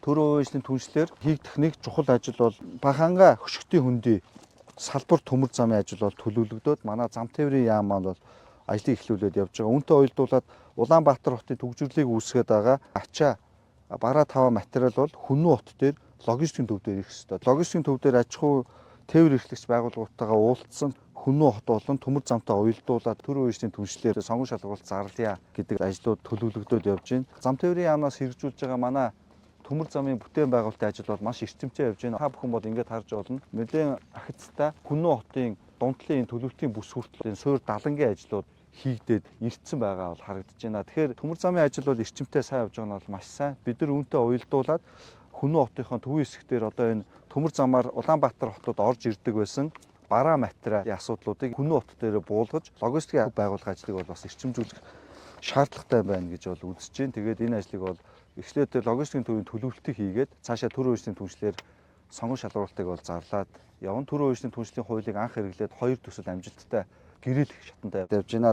Төрийн үеийн түншлэлээр хийгдэх нэг чухал ажил бол Баханга хөшгтийн хөндий салбар төмөр замын ажил бол төлөвлөгдөөд манай зам тээврийн яам маань бол ажлыг эхлүүлээд явж байгаа. Үүнтэй уялдуулаад Улаанбаатар хотын төгжрлийг үүсгээд байгаа ачаа бараа таваа материал бол Хүннү хот дээр логистикийн төв дээр ирэх ёстой. Логистикийн төв дээр аж ахуй тээвэр эрхлэгч байгууллагуудтайгаа уулзсан Хүннү хот болон төмөр замтай уялдуулаад төрийн үеийн түншлэлээр сонгон шалгуулалт зарлая гэдэг ажлууд төлөвлөгдөөд явж байна. Зам тээврийн яамнаас хэрэгжүүлж байгаа манай төмөр замын бүтээн байгуулалтын ажил бол маш эрчимтэй явж байна. Та бүхэн бол ингээд харж болно. Мэдээ ахицтай Хүннү хотын дундлын төлөвлөлтийн бүс хүртэл суур далангийн ажлууд хийгдээд ирсэн байгаа бол харагдаж байна. Тэгэхээр төмөр замын ажил бол эрчимтэй сайн явж байгаа нь бол маш сайн. Бид нар үүнтэй уялдуулаад Хүннү хотынхон төвийн хэсгээр одоо энэ төмөр замаар Улаанбаатар хотод орж ирдэг байсан бараа материалын асуудлуудыг Хүннү хот дээр буулгаж логистикийн байгуулах ажлыг бол бас эрчимжүүлэх шаардлагатай байна гэж бол үзэж байна. Тэгээд энэ ажлыг бол эхлээд логистикийн төвийн төлөвлөлтийг хийгээд цаашаа төрийн үеийн түншлэлээр сонгон шалгуулалтыг бол зарлаад явна. Төрийн үеийн түншлийн хуулийг анх хэрэглээд 2 төсөл амжилттай гэрээлэх шатанд явж байна.